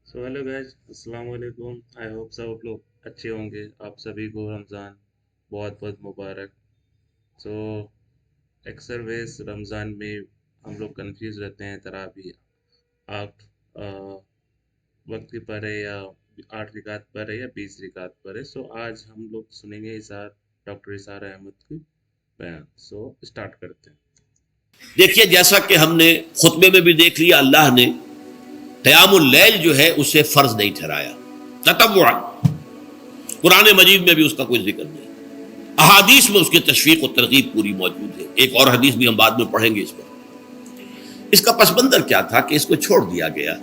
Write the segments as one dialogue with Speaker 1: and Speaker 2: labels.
Speaker 1: So hello guys, अस्सलाम वालेकुम। I hope सब आप लोग अच्छे होंगे। आप सभी को रमज़ान बहुत बहुत मुबारक। सो अक्सर वेस रमज़ान में हम लोग कंफ्यूज रहते हैं तरावी आठ वक्त की पढ़े या 8 रिकात पढ़े या 20 रिकात पढ़े। सो आज हम लोग सुनेंगे इसार डॉक्टर इसार अहमद की बयान। सो स्टार्ट करते हैं।
Speaker 2: देखिए, जैसा कि हमने खुतबे में भी देख लिया, अल्लाह ने क़यामुल लैल जो है उसे फर्ज नहीं ठहराया, ततव्वुअन। कुरान मजीद में भी उसका कोई जिक्र नहीं, अहादीस में उसकी तशवीक और तरगीब पूरी मौजूद है। एक और हदीस भी हम बाद में पढ़ेंगे इस पर। इसका पस मंज़र क्या था कि इसको छोड़ दिया गया।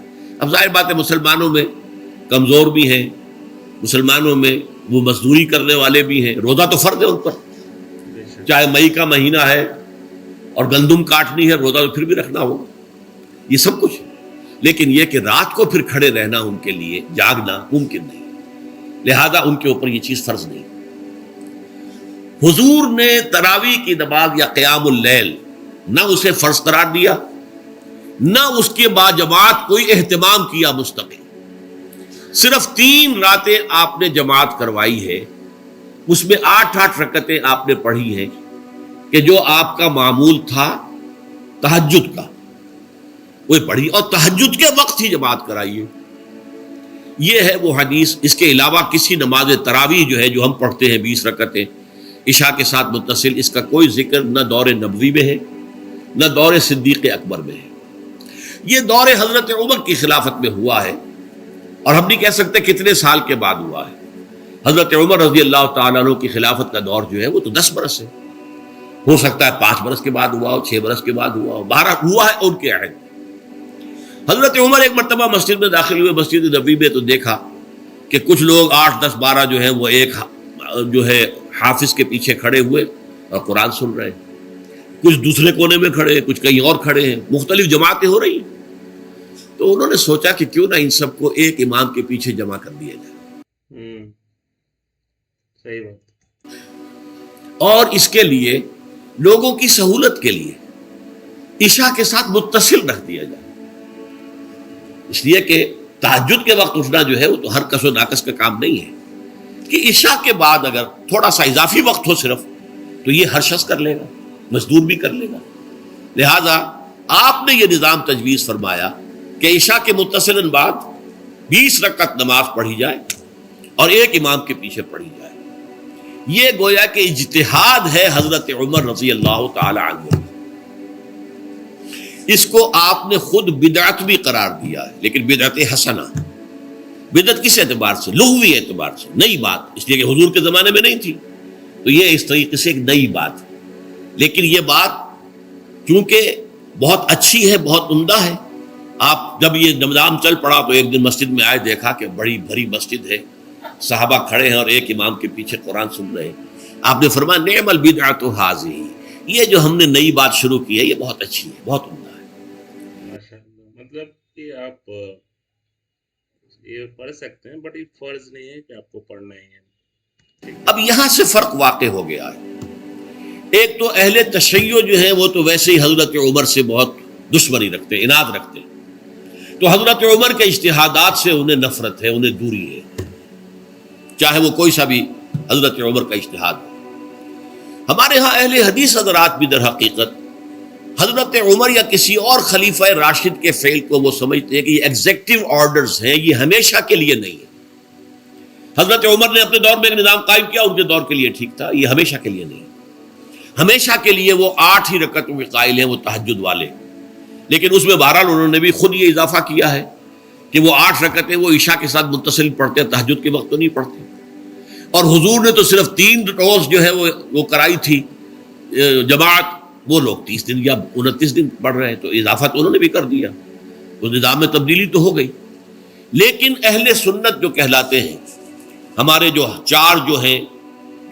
Speaker 2: अब जाहिर बात है, मुसलमानों में कमज़ोर भी हैं, मुसलमानों में वो मजदूरी करने वाले भी हैं। रोज़ा तो फ़र्ज है उन पर,
Speaker 1: बेशक।
Speaker 2: चाहे मई का महीना है और गंदुम काटनी है, रोज़ा तो फिर भी रखना होगा, ये सब कुछ। लेकिन यह कि रात को फिर खड़े रहना उनके लिए, जागना मुमकिन नहीं, लिहाजा उनके ऊपर यह चीज फर्ज नहीं। हुजूर ने तरावी की नमाज या क़यामुल लैल न उसे फर्ज करार दिया, न उसके बाद जमात कोई एहतमाम किया मुस्तकिल। सिर्फ 3 रातें आपने जमात करवाई है, उसमें 8-8 रकतें आपने पढ़ी हैं कि जो आपका मामूल था तहज्जुद का, वो पढ़ी, और तहज्जुद के वक्त ही जमात कराइए। ये है वो हदीस। इसके अलावा किसी नमाज तरावी जो है, जो हम पढ़ते हैं 20 रकतें इशा के साथ मुत्तसिल, इसका कोई जिक्र न दौर नबवी में है, न दौर सिद्दीक़ अकबर में है। ये दौर हजरत उमर की खिलाफत में हुआ है, और हम नहीं कह सकते कितने साल के बाद हुआ है। हजरत उमर रज़ी अल्लाह तआला अन्हु की खिलाफत का दौर जो है वो तो 10 बरस है। हो सकता है 5 बरस के बाद हुआ हो, 6 बरस के बाद हुआ हो, 12 हुआ है उनके अहद। हजरत उमर एक मरतबा मस्जिद में दाखिल हुए, मस्जिद नबी में, तो देखा कि कुछ लोग 8, 10, 12 जो है वो एक जो है हाफिज के पीछे खड़े हुए और कुरान सुन रहे हैं। कुछ दूसरे कोने में खड़े हैं, कुछ कहीं और खड़े हैं, मुख्तलिफ जमातें हो रही हैं। तो उन्होंने सोचा कि क्यों ना इन सबको एक इमाम के पीछे जमा कर दिया जाए,
Speaker 1: सही बात।
Speaker 2: और इसके लिए लोगों की सहूलत के लिए ईशा के साथ मुत्तसिल रख दिया जाए। इसलिए कि तहज्जुद के वक्त उठना जो है वो तो हर कसो नाकस का काम नहीं है, कि ईशा के बाद अगर थोड़ा सा इजाफी वक्त हो सिर्फ, तो ये हर शख्स कर लेगा, मजदूर भी कर लेगा। लिहाजा आपने ये निज़ाम तजवीज़ फरमाया कि ईशा के मुत्तसिलन बाद 20 रकत नमाज पढ़ी जाए और एक इमाम के पीछे पढ़ी जाए। ये गोया कि इज्तिहाद है हजरत उमर रज़ी अल्लाह तआला अन्हु। इसको आपने खुद बिदअत भी करार दिया है, लेकिन बिदअत हसना। बिदअत किस एतबार से? लुग़वी एतबार से, नई बात, इसलिए कि हुजूर के ज़माने में नहीं थी, तो ये इस तरीके से एक नई बात है। लेकिन ये बात चूंकि बहुत अच्छी है, बहुत उम्दा है। आप जब ये निज़ाम चल पड़ा तो एक दिन मस्जिद में आए, देखा कि बड़ी भरी मस्जिद है, साहबा खड़े हैं और एक इमाम के पीछे कुरान सुन रहे हैं। आपने फरमाया निअमल बिदअतु हाज़िही, ये जो हमने नई बात शुरू की है ये बहुत अच्छी है, बहुत उम्दा है।
Speaker 1: माशाअल्लाह। मतलब कि आप ये पढ़ सकते हैं, बट ये फर्ज नहीं है कि आपको पढ़ना ही है। ठीक है।
Speaker 2: अब यहां से फर्क वाक़े हो गया है। एक तो अहले तशय्यो जो है वो तो वैसे ही हजरत उमर से बहुत दुश्मनी रखते हैं, इनाद रखते हैं। तो हजरत उमर के इज्तिहादात से उन्हें नफरत है, उन्हें दूरी है, चाहे वो कोई सा भी हजरत उमर का इज्तिहाद हो। हमारे यहाँ अहले हदीस हजरात भी दर हकीकत हजरत उमर या किसी और खलीफा राशिद के फेल को वो समझते हैं कि ये एग्जेक्टिव ऑर्डर्स हैं, ये हमेशा के लिए नहीं है। हजरत उमर ने अपने दौर में एक निज़ाम कायम किया, उनके दौर के लिए ठीक था, ये हमेशा के लिए नहीं। हमेशा के लिए वो 8 ही रकतों के कायल हैं, वो तहज्जुद वाले। लेकिन उसमें बहरहाल उन्होंने भी खुद ये इजाफा किया है कि वो 8 रकतें वो ईशा के साथ मुत्तसिल पढ़ते हैं, तहज्जुद के वक्त तो नहीं पढ़ते। और हुजूर ने तो सिर्फ 3 रोज जो है वो कराई थी जमात, वो लोग 30 दिन या 29 दिन पढ़ रहे हैं, तो इजाफा तो उन्होंने भी कर दिया, तो निज़ाम में तब्दीली तो हो गई। लेकिन अहले सुन्नत जो कहलाते हैं, हमारे जो 4 जो हैं,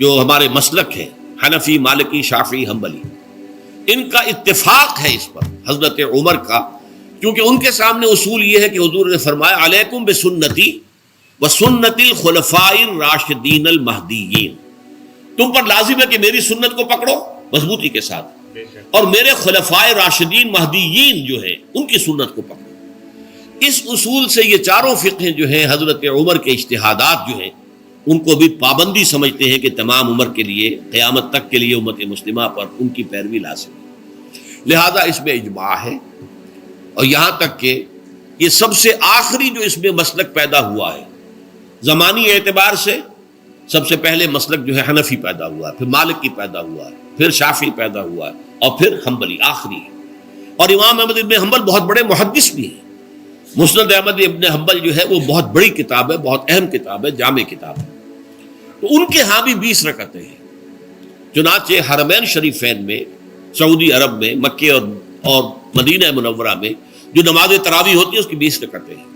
Speaker 2: जो हमारे मसलक हैं, हनफी, मालिकी, शाफी, हम्बली, इनका इत्तेफाक है इस पर हजरत उमर का, क्योंकि उनके सामने उसूल ये है कि हुजूर ने फरमाया अलैकुम बिसुन्नती व सुन्नतिल खुलफाइर राशिदीन अल महदीयीन, तुम पर लाजिम है कि मेरी सुन्नत को पकड़ो मजबूती के साथ, और मेरे खुलफाए राशिदीन महदीयीन जो है उनकी सुन्नत को पकड़ो। اس اصول سے یہ چاروں فقہیں جو ہیں حضرت عمر کے اجتہادات جو ہیں ان کو بھی پابندی سمجھتے ہیں کہ تمام عمر کے لیے قیامت تک کے لیے امت مسلمہ پر ان کی پیروی لازم ہے، لہذا اس میں اجماع ہے۔ اور یہاں تک کہ یہ سب سے آخری جو اس میں مسلک پیدا ہوا ہے زمانی اعتبار سے، سب سے پہلے مسلک جو ہے حنفی پیدا ہوا ہے، پھر مالکی پیدا ہوا ہے، پھر شافعی پیدا ہوا ہے، اور پھر حنبلی آخری ہے۔ اور امام احمد ابن حنبل بہت بڑے محدث بھی ہیں۔ مسند احمد ابن حنبل جو ہے وہ بہت بڑی کتاب ہے، بہت اہم کتاب ہے، جامع کتاب ہے۔ تو ان کے ہاں بھی 20 رکعتیں ہیں۔ چنانچہ حرمین شریفین میں، سعودی عرب میں، مکے اور مدینہ منورہ میں جو نماز تراویح ہوتی ہے اس کی 20 رکعتیں ہیں،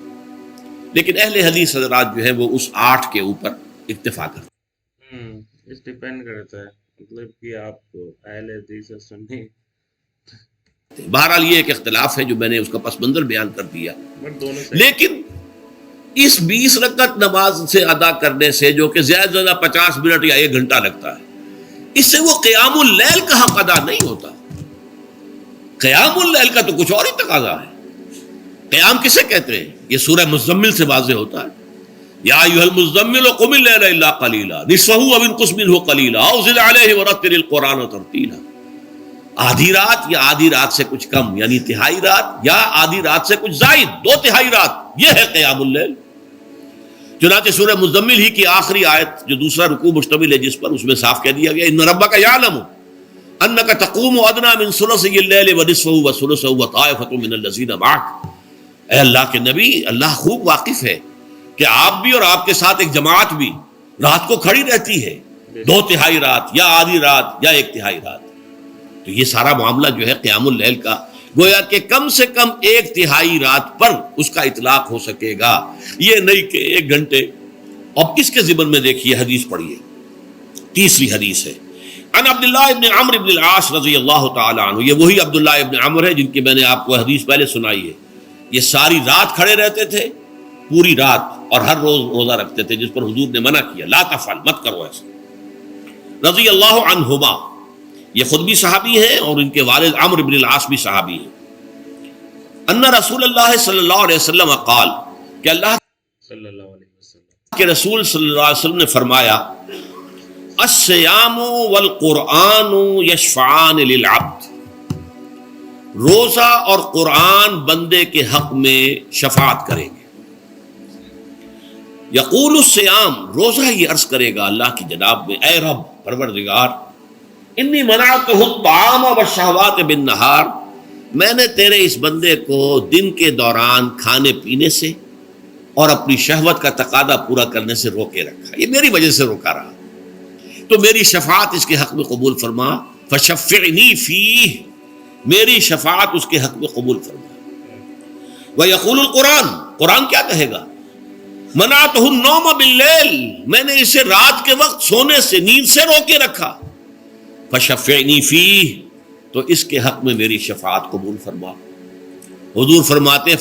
Speaker 2: لیکن اہل حدیث حضرات جو ہے وہ اس 8 کے اوپر اکتفا کرتے
Speaker 1: اس ڈیپینڈ کرتا ہے، مطلب کہ آپ اہل حدیث سے سنی،
Speaker 2: ہیں۔ بہرحال یہ ایک اختلاف ہے جو میں نے اس کا پس منظر بیان کر دیا،
Speaker 1: بٹ دونوں سے
Speaker 2: لیکن اس 20 رکعت نماز سے ادا کرنے سے جو کہ زیادہ سے زیادہ 50 منٹ یا 1 گھنٹہ لگتا ہے، اس سے وہ قیام اللیل کا حق ادا نہیں ہوتا۔ قیام اللیل کا تو کچھ اور ہی تقاضا ہے۔ قیام کسے کہتے ہیں؟ یہ سورہ مزمل سے واضح ہوتا ہے، یا ایھا المزمل قم اللیل الا قلیلا نصفہ او انقص منہ قلیلا او زد علیہ ورتل القرآن ترتیلا۔ آدھی رات یا آدھی رات سے کچھ کم، یعنی تہائی رات، یا آدھی رات سے کچھ زائد، 2/3 رات، یہ ہے قیام اللیل۔ چنانچہ سورہ مزمل ہی کی آخری آیت جو دوسرا رکوع مشتمل ہے جس پر، اس میں صاف کہہ دیا گیا ان ربک یعلم انک تقوم ادنی من ثلثی اللیل ونصفہ وثلثہ وطائفۃ من الذین معک۔ اے اللہ کے نبی، اللہ خوب واقف ہے کہ آپ بھی اور آپ کے ساتھ ایک جماعت بھی رات کو کھڑی رہتی ہے، 2/3 رات یا آدھی رات یا 1/3 رات۔ تو یہ سارا معاملہ جو ہے قیام اللیل کا، گویا کہ کم سے کم 1/3 رات پر اس کا اطلاق ہو سکے گا، یہ نہیں کہ 1 گھنٹے۔ اب اس کے ضمن میں دیکھیے حدیث پڑھیے، تیسری حدیث ہے عن عبداللہ ابن عمرو ابن العاص رضی اللہ تعالی عنہ۔ یہ وہی عبداللہ ابن عمرو ہے جن کی میں نے آپ کو حدیث پہلے سنائی ہے۔ یہ ساری رات کھڑے رہتے تھے، پوری رات، اور ہر روز روزہ رکھتے تھے، جس پر حضور نے منع کیا، لا تفعل، مت کرو ایسا۔ رضی اللہ عنہما، یہ خود بھی صحابی ہیں اور ان کے والد عمرو بن العاص بھی صحابی ہیں۔ ان رسول اللہ صلی اللہ علیہ وسلم قال، کہ اللہ
Speaker 1: صلی اللہ علیہ وسلم
Speaker 2: کے رسول صلی اللہ علیہ وسلم نے فرمایا، الصیام والقرآن یشفعان للعبد، روزہ اور قرآن بندے کے حق میں شفاعت کریں گے۔ یقول الصیام، روزہ یہ عرض کرے گا اللہ کی جناب میں، اے رب پروردگار، انی منعتہ الطعام والشہوات بالنہار، میں نے تیرے اس بندے کو دن کے دوران کھانے پینے سے اور اپنی شہوت کا تقاضا پورا کرنے سے روکے رکھا، یہ میری وجہ سے روکا رہا، تو میری شفاعت اس کے حق میں قبول فرما، فشفعنی فیہ، میری شفاعت اس کے حق میں قبول فرما۔ ویقول القرآن، قرآن کیا کہے گا؟ منعتہ النوم باللیل، میں نے اسے رات کے وقت سونے سے، نیند سے روکے رکھا، فشفعنی فیہ، تو اس کے حق میں میری شفاعت قبول فرما۔ حضور فرماتے ہیں